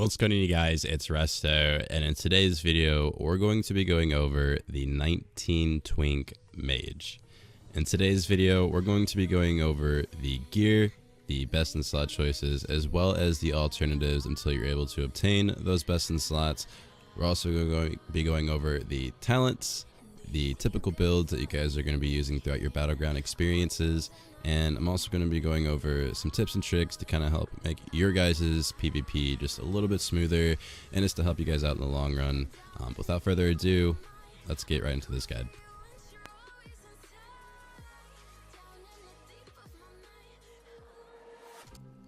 What's going on, you guys? It's Resto, and in today's video we're going to be going over the 19 Twink Mage. In today's video we're going to be going over the gear, the best in slot choices, as well as the alternatives until you're able to obtain those best in slots. We're also going to be going over the talents, the typical builds that you guys are going to be using throughout your battleground experiences, and I'm also going to be going over some tips and tricks to kind of help make your guys' PvP just a little bit smoother, and just to help you guys out in the long run. Without further ado, let's get right into this guide.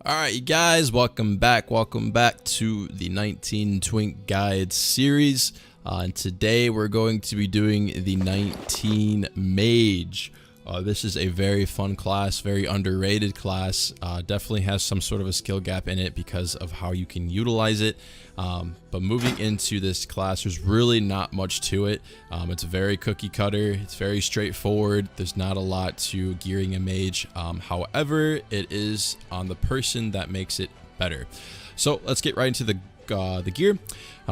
Alright, you guys, welcome back to the 19 Twink Guide series. And today we're going to be doing the 19 Mage. This is a very fun class, very underrated class. Definitely has some sort of a skill gap in it because of how you can utilize it. But moving into this class, there's really not much to it. It's very cookie cutter. It's very straightforward. There's not a lot to gearing a mage. However, it is on the person that makes it better. So let's get right into the gear.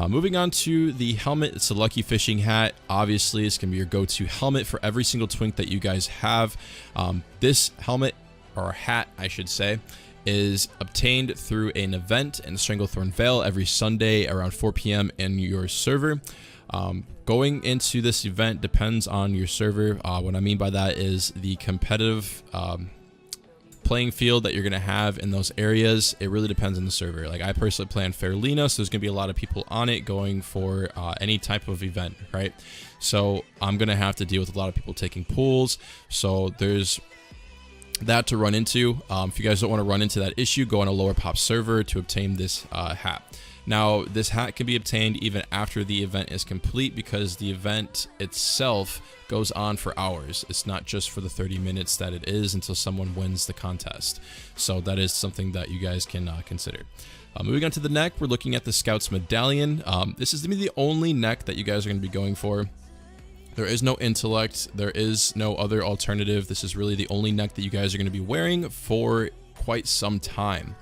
Moving on to the helmet, it's a lucky fishing hat. Obviously, it's gonna be your go-to helmet for every single twink that you guys have. This helmet, or hat I should say, is obtained through an event in Stranglethorn Vale every Sunday around 4 p.m. in your server. Going into this event depends on your server. What I mean by that is the competitive playing field that you're going to have in those areas. It really depends on the server. Like, I personally play on Fairlina, so there's going to be a lot of people on it going for any type of event, right? So I'm going to have to deal with a lot of people taking pools, so there's that to run into. If you guys don't want to run into that issue, go on a lower pop server to obtain this hat. Now, this hat can be obtained even after the event is complete, because the event itself goes on for hours. It's not just for the 30 minutes that it is until someone wins the contest. So that is something that you guys can consider. Moving on to the neck, we're looking at the Scout's Medallion. This is going to be the only neck that you guys are going to be going for. There is no intellect. There is no other alternative. This is really the only neck that you guys are going to be wearing for quite some time.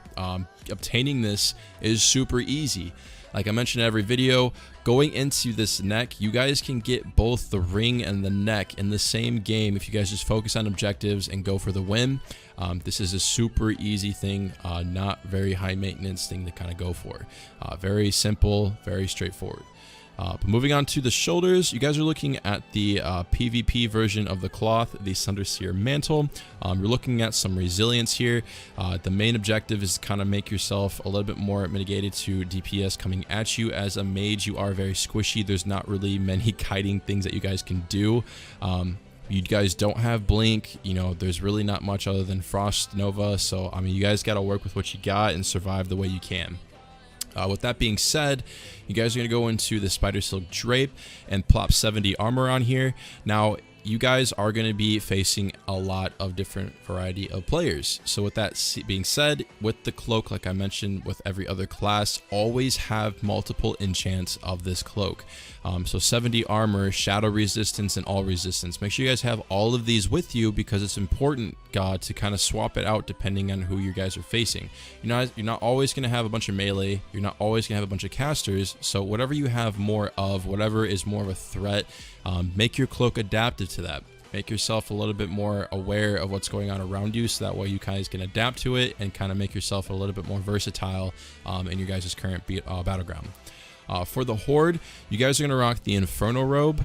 Obtaining this is super easy. Like I mentioned in every video, going into this neck, you guys can get both the ring and the neck in the same game if you guys just focus on objectives and go for the win. This is a super easy thing, not very high maintenance thing to kind of go for. Very simple, very straightforward. But moving on to the shoulders, you guys are looking at the PvP version of the cloth, the Sunderseer Mantle. You're looking at some resilience here. The main objective is to kind of make yourself a little bit more mitigated to DPS coming at you. As a mage, you are very squishy. There's not really many kiting things that you guys can do. You guys don't have blink, you know, there's really not much other than Frost Nova. So, I mean, you guys got to work with what you got and survive the way you can. With that being said, you guys are going to go into the Spider Silk Drape and plop 70 armor on here. Now, you guys are going to be facing a lot of different variety of players. So with that being said, with the cloak, like I mentioned with every other class, always have multiple enchants of this cloak. So 70 armor, shadow resistance, and all resistance. Make sure you guys have all of these with you, because it's important to kind of swap it out depending on who you guys are facing. You're not always going to have a bunch of melee. You're not always going to have a bunch of casters. So whatever you have more of, whatever is more of a threat, make your cloak adaptive to that. Make yourself a little bit more aware of what's going on around you, so that way you guys can adapt to it and kind of make yourself a little bit more versatile in your guys' current battleground. For the Horde, you guys are going to rock the Inferno robe.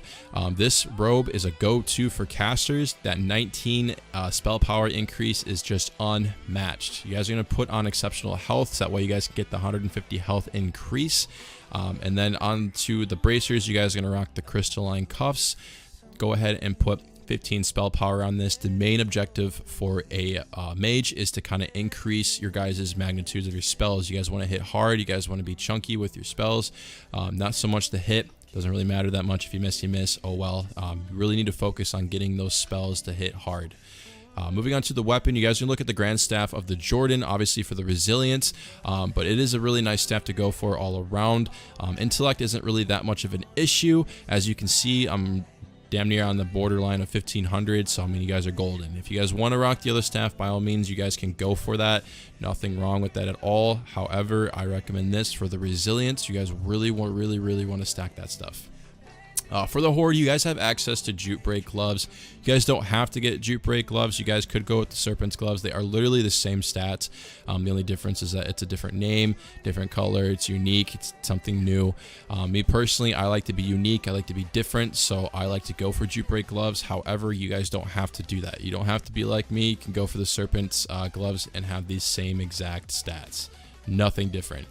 This robe is a go-to for casters. That 19 spell power increase is just unmatched. You guys are going to put on exceptional health, so that way you guys can get the 150 health increase. And then onto the bracers, you guys are going to rock the crystalline cuffs. Go ahead and put 15 spell power on this. The main objective for a mage is to kind of increase your guys' magnitudes of your spells. You guys want to hit hard. You guys want to be chunky with your spells. Not so much the hit. Doesn't really matter that much. If you miss, you miss. Oh well. You really need to focus on getting those spells to hit hard. Moving on to the weapon, you guys can look at the Grand Staff of the Jordan, obviously for the resilience, but it is a really nice staff to go for all around. Intellect isn't really that much of an issue. As you can see, I'm damn near on the borderline of 1500, so I mean, you guys are golden. If you guys want to rock the other staff, by all means, you guys can go for that. Nothing wrong with that at all. However, I recommend this for the resilience. You guys really want to stack that stuff. For the Horde, you guys have access to Jute Break gloves. You guys don't have to get Jute Break gloves. You guys could go with the Serpent's gloves. They are literally the same stats. The only difference is that it's a different name, different color. It's unique. It's something new. Me personally, I like to be unique. I like to be different, so I like to go for Jute Break gloves. However, you guys don't have to do that. You don't have to be like me. You can go for the Serpent's gloves and have these same exact stats. Nothing different.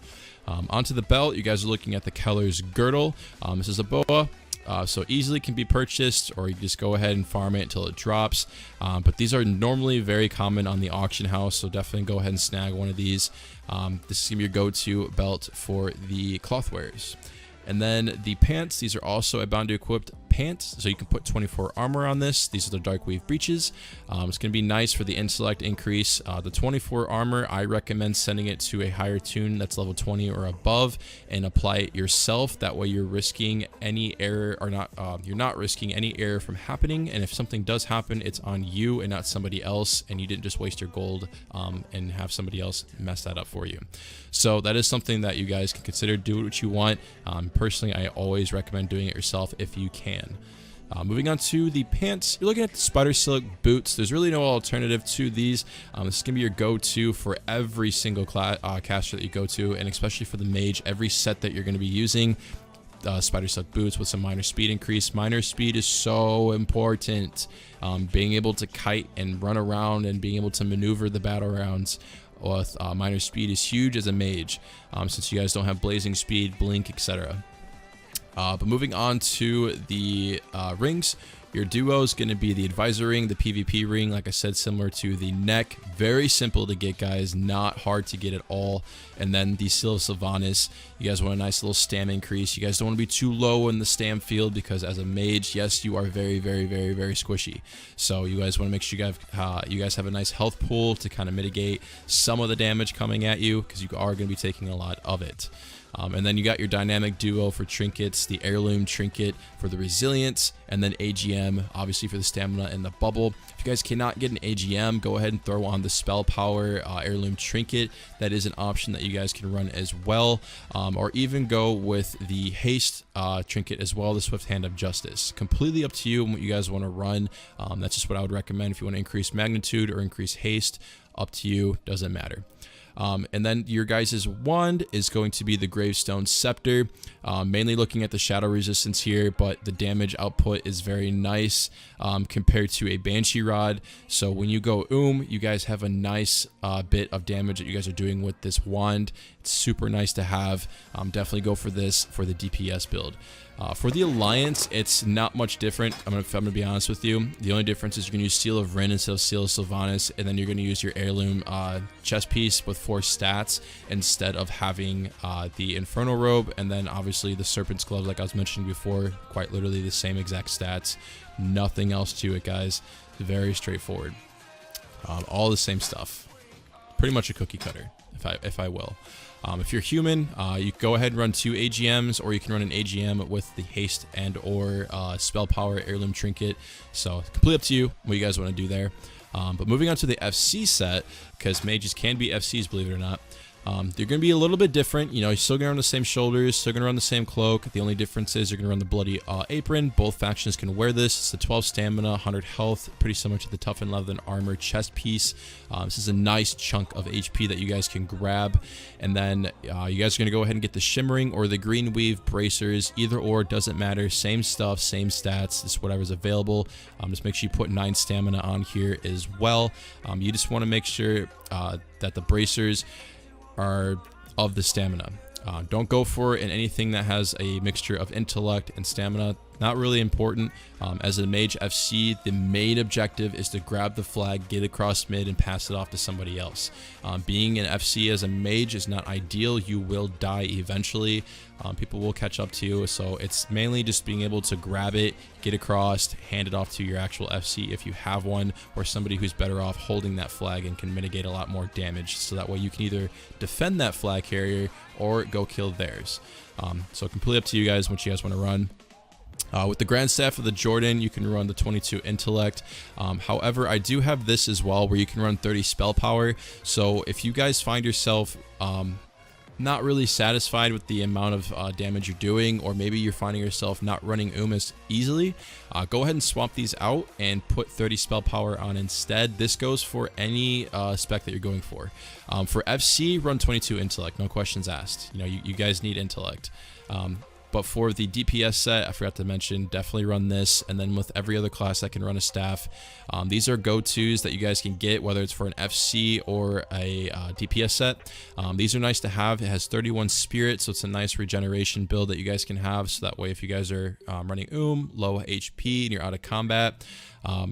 Onto the belt, you guys are looking at the Keller's Girdle. This is a boa. So easily can be purchased, or you just go ahead and farm it until it drops. But these are normally very common on the auction house, so definitely go ahead and snag one of these. This is going to be your go-to belt for the cloth wearers. And then the pants, these are also a bound to equipped pants, so you can put 24 armor on this. These are the Dark Weave breeches. It's going to be nice for the intellect increase. The 24 armor, I recommend sending it to a higher tune that's level 20 or above and apply it yourself. That way you're risking any error, or not, you're not risking any error from happening, and if something does happen, it's on you and not somebody else, and you didn't just waste your gold and have somebody else mess that up for you. So that is something that you guys can consider. Do what you want. Personally, I always recommend doing it yourself if you can. Moving on to the pants, you're looking at the Spider Silk boots. There's really no alternative to these. This is going to be your go-to for every single caster that you go to, and especially for the Mage, every set that you're going to be using. Spider Silk boots with some minor speed increase. Minor speed is so important. Being able to kite and run around and being able to maneuver the battle rounds with minor speed is huge as a Mage, since you guys don't have blazing speed, blink, etc. But moving on to the rings, your duo is going to be the Advisor ring, the PvP ring, like I said, similar to the neck. Very simple to get, guys, not hard to get at all. And then the Seal of Sylvanas, you guys want a nice little stam increase. You guys don't want to be too low in the stam field, because as a Mage, yes, you are very squishy. So you guys want to make sure you guys have a nice health pool to kind of mitigate some of the damage coming at you, because you are going to be taking a lot of it. And then you got your dynamic duo for trinkets, the heirloom trinket for the resilience, and then AGM obviously for the stamina and the bubble. If you guys cannot get an AGM, go ahead and throw on the spell power heirloom trinket. That is an option that you guys can run as well, or even go with the haste trinket as well, the Swift Hand of Justice. Completely up to you and what you guys want to run. That's just what I would recommend. If you want to increase magnitude or increase haste, up to you, doesn't matter. And then your guys' wand is going to be the Gravestone Scepter, mainly looking at the shadow resistance here, but the damage output is very nice compared to a Banshee Rod. So when you go you guys have a nice bit of damage that you guys are doing with this wand. It's super nice to have. Definitely go for this for the DPS build. For the Alliance, it's not much different. I'm gonna be honest with you. The only difference is you're gonna use Seal of Rin instead of Seal of Sylvanas, and then you're gonna use your heirloom chest piece with 4 stats instead of having the Infernal Robe, and then obviously the Serpent's Gloves, like I was mentioning before, quite literally the same exact stats. Nothing else to it, guys. Very straightforward. All the same stuff. Pretty much a cookie cutter, if I will. If you're human, you go ahead and run 2 AGMs, or you can run an AGM with the haste and or spell power heirloom trinket. So completely up to you what you guys want to do there. But moving on to the FC set, because mages can be FCs, believe it or not. They're going to be a little bit different. You know, you're still going to run the same shoulders, still going to run the same cloak. The only difference is you're going to run the bloody apron. Both factions can wear this. It's the 12 stamina, 100 health, pretty similar to the toughened leather armor chest piece. This is a nice chunk of HP that you guys can grab. And then you guys are going to go ahead and get the shimmering or the green weave bracers. Either or, doesn't matter. Same stuff, same stats. Just whatever's available. Just make sure you put 9 stamina on here as well. You just want to make sure that the bracers are of the stamina. Don't go for anything that has a mixture of intellect and stamina. Not really important. As a Mage FC, the main objective is to grab the flag, get across mid, and pass it off to somebody else. Being an FC as a Mage is not ideal. You will die eventually. People will catch up to you, so it's mainly just being able to grab it, get across, hand it off to your actual FC if you have one, or somebody who's better off holding that flag and can mitigate a lot more damage, so that way you can either defend that flag carrier or go kill theirs. So completely up to you guys what you guys want to run. With the Grand Staff of the Jordan, you can run the 22 Intellect. However, I do have this as well, where you can run 30 Spell Power. So if you guys find yourself not really satisfied with the amount of damage you're doing, or maybe you're finding yourself not running as easily, go ahead and swap these out and put 30 Spell Power on instead. This goes for any spec that you're going for. For FC, run 22 Intellect, no questions asked. You know, you guys need Intellect. But for the DPS set, I forgot to mention, definitely run this. And then with every other class that can run a staff, these are go-tos that you guys can get, whether it's for an FC or a DPS set. These are nice to have. It has 31 spirit, so it's a nice regeneration build that you guys can have. So that way, if you guys are running low HP, and you're out of combat,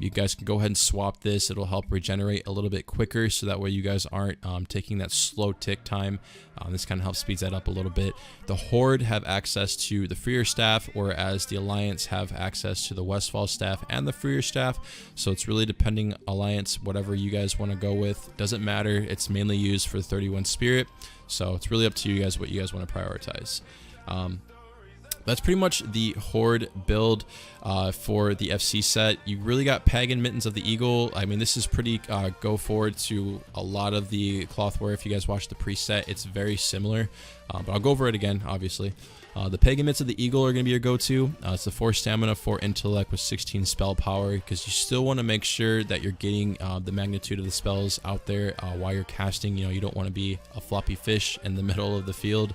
you guys can go ahead and swap this. It'll help regenerate a little bit quicker, so that way you guys aren't taking that slow tick time. This kind of helps speeds that up a little bit. The Horde have access to the Freer Staff, whereas the Alliance have access to the Westfall Staff and the Freer Staff. So it's really depending Alliance, whatever you guys want to go with. Doesn't matter. It's mainly used for 31 Spirit. So it's really up to you guys what you guys want to prioritize. That's pretty much the Horde build for the FC set. You really got Pagan Mittens of the Eagle. I mean, this is pretty go forward to a lot of the Clothwear. If you guys watch the preset, it's very similar. But I'll go over it again, obviously. The Pagan Mitts of the Eagle are going to be your go-to. It's the 4 stamina, 4 intellect with 16 spell power, because you still want to make sure that you're getting the magnitude of the spells out there while you're casting. You know, you don't want to be a floppy fish in the middle of the field.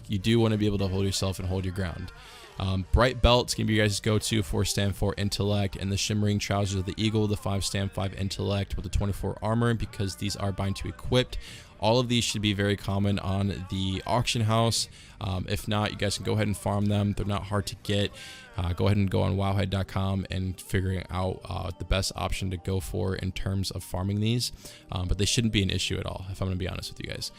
You do want to be able to hold yourself and hold your ground. Bright Belt's going to be your guys' go-to, 4 stam, 4 intellect, and the Shimmering Trousers of the Eagle, the 5 stam, 5 intellect with the 24 armor, because these are bind to equipped. All of these should be very common on the auction house. If not, you guys can go ahead and farm them. They're not hard to get. Go ahead and go on wowhead.com and figuring out the best option to go for in terms of farming these. But they shouldn't be an issue at all, if I'm going to be honest with you guys.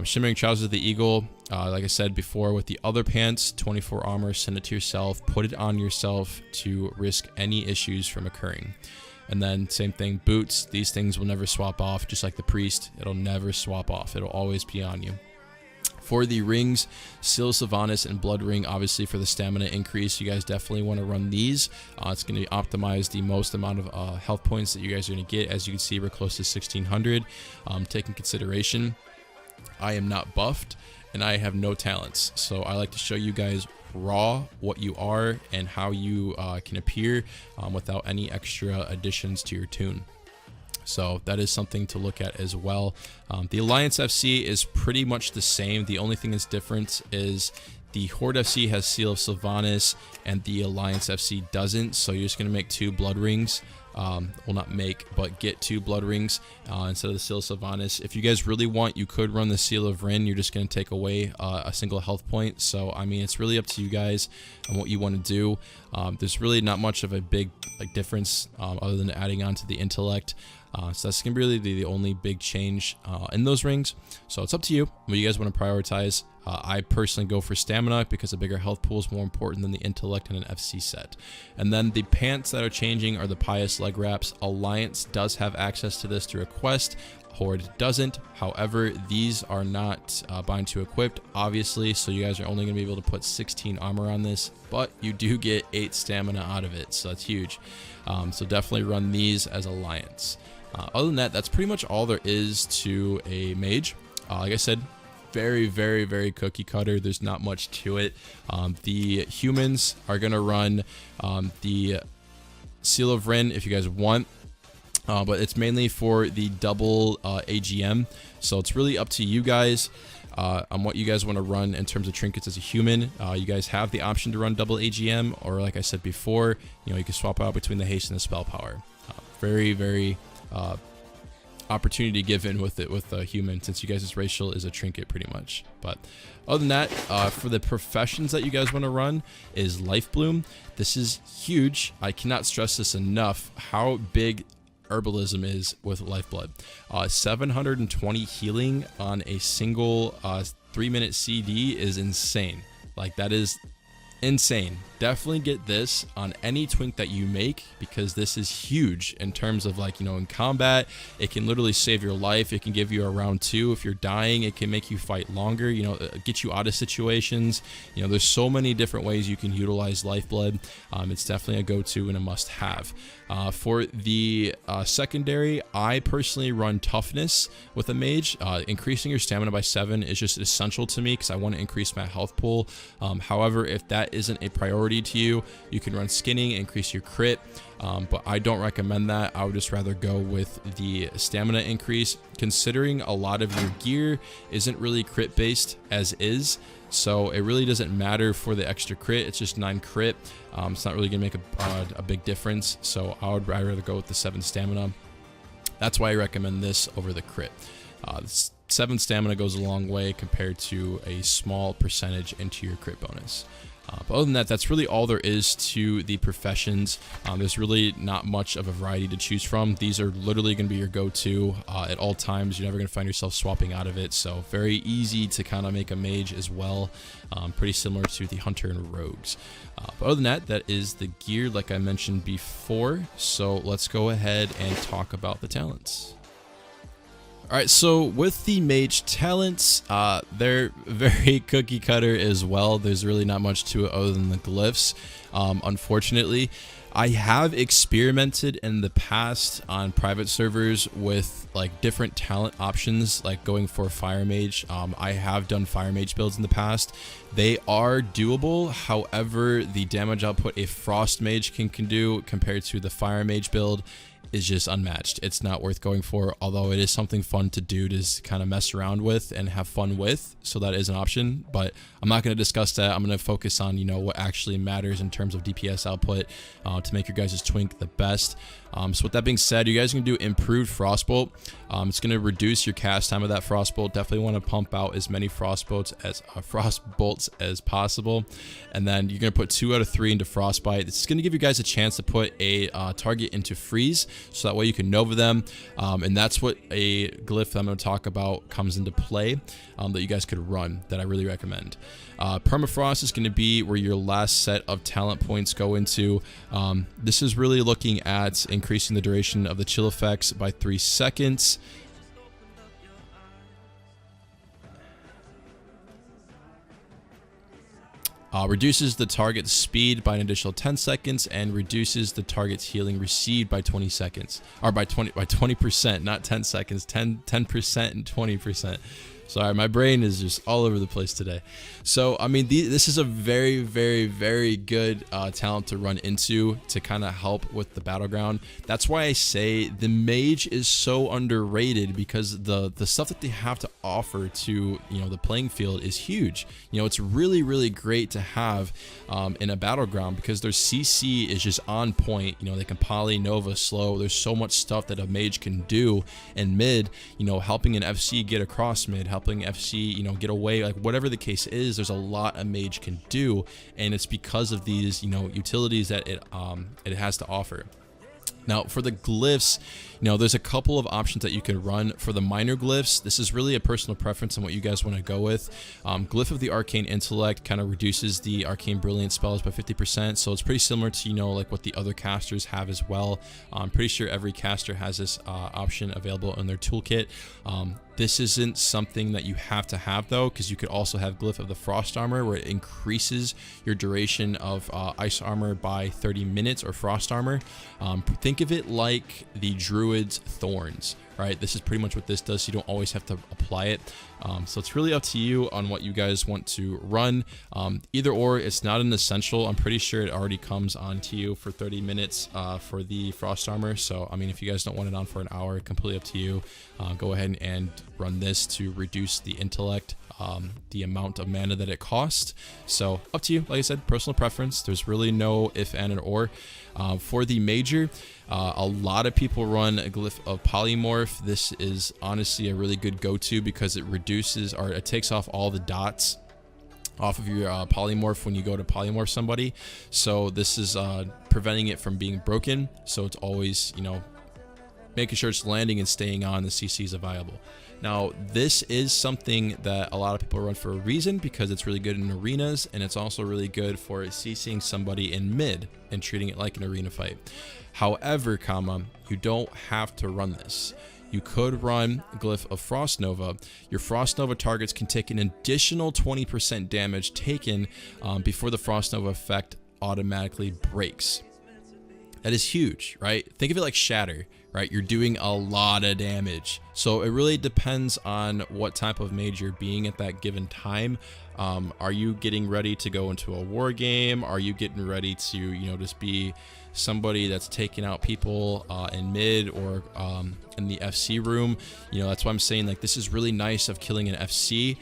Shimmering Trousers of the Eagle, like I said before, with the other pants, 24 armor, send it to yourself. Put it on yourself to risk any issues from occurring. And then same thing, boots. These things will never swap off, just like the priest. It'll never swap off. It'll always be on you. For the rings, Seal Sylvanas and Blood Ring, obviously for the stamina increase, you guys definitely want to run these. It's going to optimize the most amount of health points that you guys are going to get. As you can see, we're close to 1600. Taking consideration, I am not buffed and I have no talents. So I like to show you guys raw what you are and how you can appear without any extra additions to your tune. So that is something to look at as well. The Alliance FC is pretty much the same. The only thing that's different is the Horde FC has Seal of Sylvanas and the Alliance FC doesn't. So you're just going to make 2 blood rings. Well, not make, but get 2 blood rings instead of the Seal of Sylvanas. If you guys really want, you could run the Seal of Rin. You're just going to take away a single health point. So, I mean, it's really up to you guys on what you want to do. There's really not much of a big difference other than adding on to the intellect. So that's going to be really the only big change in those rings. So it's up to you what you guys want to prioritize. I personally go for stamina because a bigger health pool is more important than the intellect in an FC set. And then the pants that are changing are the Pious leg wraps. Alliance does have access to this through a quest. Horde doesn't. However, these are not bind to equipped, obviously, so you guys are only going to be able to put 16 armor on this, but you do get 8 stamina out of it, so that's huge. So definitely run these as Alliance. Other than that, that's pretty much all there is to a mage. Like I said, very cookie cutter. There's not much to it. The humans are going to run the Seal of Rin if you guys want. But it's mainly for the double AGM, so it's really up to you guys on what you guys want to run in terms of trinkets as a human. You guys have the option to run double AGM, or like I said before, you know, you can swap out between the haste and the spell power. Very opportunity given with it with a human, since you guys' racial is a trinket pretty much. But other than that, for the professions that you guys want to run is Life Bloom. This is huge. I cannot stress this enough how big herbalism is with Lifeblood. 720 healing on a single 3-minute CD is insane. Like, that is insane. definitely get this on any Twink that you make, because this is huge in terms of, like, you know, in combat. It can literally save your life. It can give you a round 2 if you're dying. It can make you fight longer, you know, get you out of situations. You know, there's so many different ways you can utilize lifeblood. It's definitely a go-to and a must-have. For the secondary, I personally run toughness with a mage. Increasing your stamina by 7 is just essential to me because I want to increase my health pool. However, if that isn't a priority to you, you can run skinning, increase your crit. But I don't recommend that. I would just rather go with the stamina increase, considering a lot of your gear isn't really crit based as is. So it really doesn't matter for the extra crit. It's just 9 crit. It's not really gonna make a big difference. So I would rather go with the 7 stamina. That's why I recommend this over the crit. 7 stamina goes a long way compared to a small percentage into your crit bonus. But other than that, that's really all there is to the professions. There's really not much of a variety to choose from. These are literally going to be your go-to at all times. You're never going to find yourself swapping out of it. So very easy to kind of make a mage as well. Pretty similar to the hunter and rogues. But other than that, that is the gear like I mentioned before. So let's go ahead and talk about the talents. Alright, so with the mage talents, they're very cookie cutter as well. There's really not much to it other than the glyphs, unfortunately. I have experimented in the past on private servers with like different talent options, like going for fire mage. I have done fire mage builds in the past. They are doable. However, the damage output a frost mage can do compared to the fire mage build is just unmatched. It's not worth going for, although it is something fun to do, to kind of mess around with and have fun with. So that is an option, but I'm not going to discuss that. I'm going to focus on, you know, what actually matters in terms of DPS output to make your guys' Twink the best. So with that being said, you guys can do improved Frostbolt. It's going to reduce your cast time of that Frostbolt. Definitely want to pump out as many frostbolts as possible. And then you're going to put 2 out of 3 into Frostbite. This is going to give you guys a chance to put a target into Freeze, so that way you can Nova them. And that's what a glyph that I'm going to talk about comes into play that you guys could run, that I really recommend. Permafrost is going to be where your last set of talent points go into. This is really looking at increasing the duration of the chill effects by 3 seconds. Reduces the target's speed by an additional 10 seconds and reduces the target's healing received by 20 seconds, or by 20%, not 10 seconds, 10% and 20%. Sorry, my brain is just all over the place today. So, I mean, this is a very, very, very good talent to run into to kind of help with the battleground. That's why I say the mage is so underrated, because the stuff that they have to offer to, you know, the playing field is huge. You know, it's really, really great to have in a battleground, because their CC is just on point. You know, they can poly, Nova, slow. There's so much stuff that a mage can do in mid, you know, helping an FC get across mid, helping FC, you know, get away, like whatever the case is. There's a lot a mage can do, and it's because of these, you know, utilities that it has to offer. Now, for the glyphs, you know, there's a couple of options that you can run. For the minor glyphs, this is really a personal preference on what you guys want to go with. Glyph of the Arcane Intellect kind of reduces the Arcane Brilliant spells by 50%, so it's pretty similar to, you know, like what the other casters have as well. I'm pretty sure every caster has this option available in their toolkit. This isn't something that you have to have, though, because you could also have Glyph of the Frost Armor, where it increases your duration of Ice Armor by 30 minutes, or Frost Armor. Think of it like the Druid's Thorns, right? This is pretty much what this does, so you don't always have to apply it. So it's really up to you on what you guys want to run. Either or, it's not an essential. I'm pretty sure it already comes on to you for 30 minutes for the Frost Armor. So, I mean, if you guys don't want it on for an hour, completely up to you. Go ahead and run this to reduce the intellect, the amount of mana that it costs. So up to you. Like I said, personal preference. There's really no if, and, or. For the major, a lot of people run a Glyph of Polymorph. This is honestly a really good go-to, because it reduces, or it takes off all the dots off of your polymorph when you go to polymorph somebody. So this is preventing it from being broken. So it's always, you know, making sure it's landing and staying on. The CCs are viable. Now, this is something that a lot of people run for a reason, because it's really good in arenas, and it's also really good for CCing somebody in mid and treating it like an arena fight. However, you don't have to run this. You could run Glyph of Frost Nova. Your Frost Nova targets can take an additional 20% damage taken before the Frost Nova effect automatically breaks. That is huge, right? Think of it like Shatter, right? You're doing a lot of damage. So it really depends on what type of mage you're being at that given time. Are you getting ready to go into a war game? Are you getting ready to, you know, just be somebody that's taking out people in mid or in the FC room? You know, that's why I'm saying, like, this is really nice of killing an FC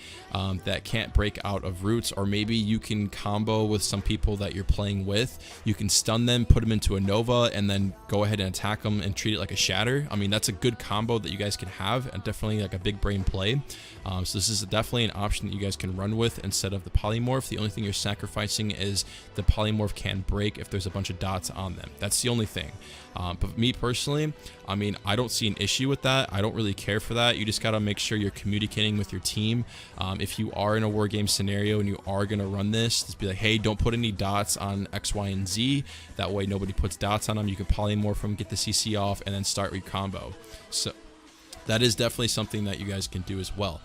that can't break out of roots. Or maybe you can combo with some people that you're playing with. You can stun them, put them into a Nova, and then go ahead and attack them and treat it like a Shatter. I mean, that's a good combo that you guys can have, and definitely like a big brain play. So this is definitely an option that you guys can run with instead of the polymorph. The only thing you're sacrificing is the polymorph can break if there's a bunch of dots on them. That's the only thing. But me personally, I mean, I don't see an issue with that. I don't really care for that. You just got to make sure you're communicating with your team. If you are in a war game scenario and you are going to run this, just be like, hey, don't put any dots on X, Y, and Z. That way nobody puts dots on them. You can polymorph them, get the CC off, and then start your combo. So that is definitely something that you guys can do as well.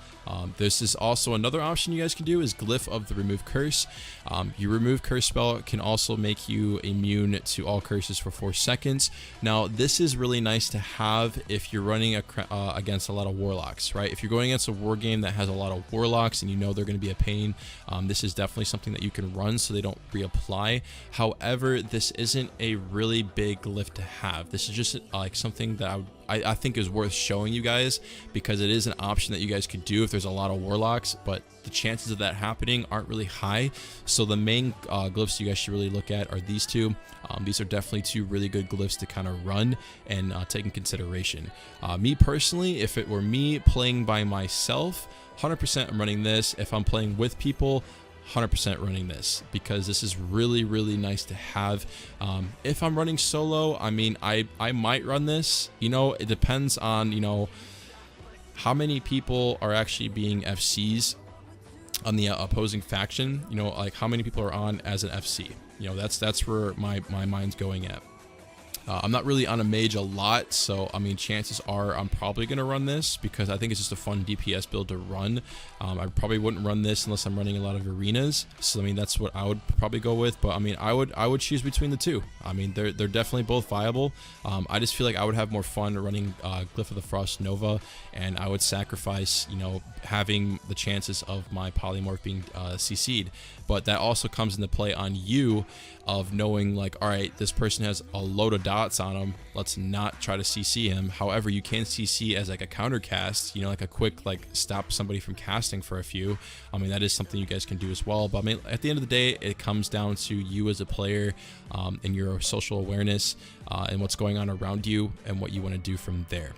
This is also another option you guys can do is Glyph of the Remove Curse. Your Remove Curse spell can also make you immune to all curses for 4 seconds. Now, this is really nice to have if you're running against a lot of warlocks, right? If you're going against a war game that has a lot of warlocks and you know they're going to be a pain, this is definitely something that you can run so they don't reapply. However, this isn't a really big glyph to have. This is just like something that I think is worth showing you guys, because it is an option that you guys could do if there's a lot of warlocks, but the chances of that happening aren't really high. So the main glyphs you guys should really look at are these two. These are definitely two really good glyphs to kind of run and take in consideration. Me personally, if it were me playing by myself, 100% I'm running this. If I'm playing with people, 100% running this, because this is really, really nice to have. If I'm running solo, I mean, I might run this. You know, it depends on, you know, how many people are actually being FCs on the opposing faction. You know, like how many people are on as an FC. You know, that's where my mind's going at. I'm not really on a mage a lot, so I mean, chances are I'm probably going to run this because I think it's just a fun DPS build to run. I probably wouldn't run this unless I'm running a lot of arenas, so I mean, that's what I would probably go with. But I mean, I would choose between the two. I mean, they're definitely both viable. I just feel like I would have more fun running Glyph of the Frost Nova, and I would sacrifice, you know, having the chances of my polymorph being CC'd. But that also comes into play on you of knowing, like, all right, this person has a load of dots on him, let's not try to CC him. However, you can CC as like a counter cast, you know, like a quick, like, stop somebody from casting for a few. I mean, that is something you guys can do as well. But I mean, at the end of the day, it comes down to you as a player and your social awareness and what's going on around you and what you want to do from there.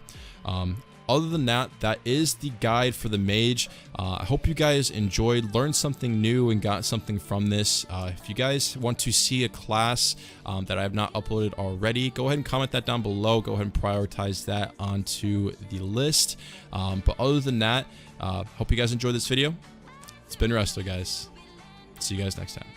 Other than that, that is the guide for the mage. I hope you guys enjoyed, learned something new, and got something from this. If you guys want to see a class that I have not uploaded already, go ahead and comment that down below. Go ahead and prioritize that onto the list. But other than that, hope you guys enjoyed this video. It's been Resto, guys. See you guys next time.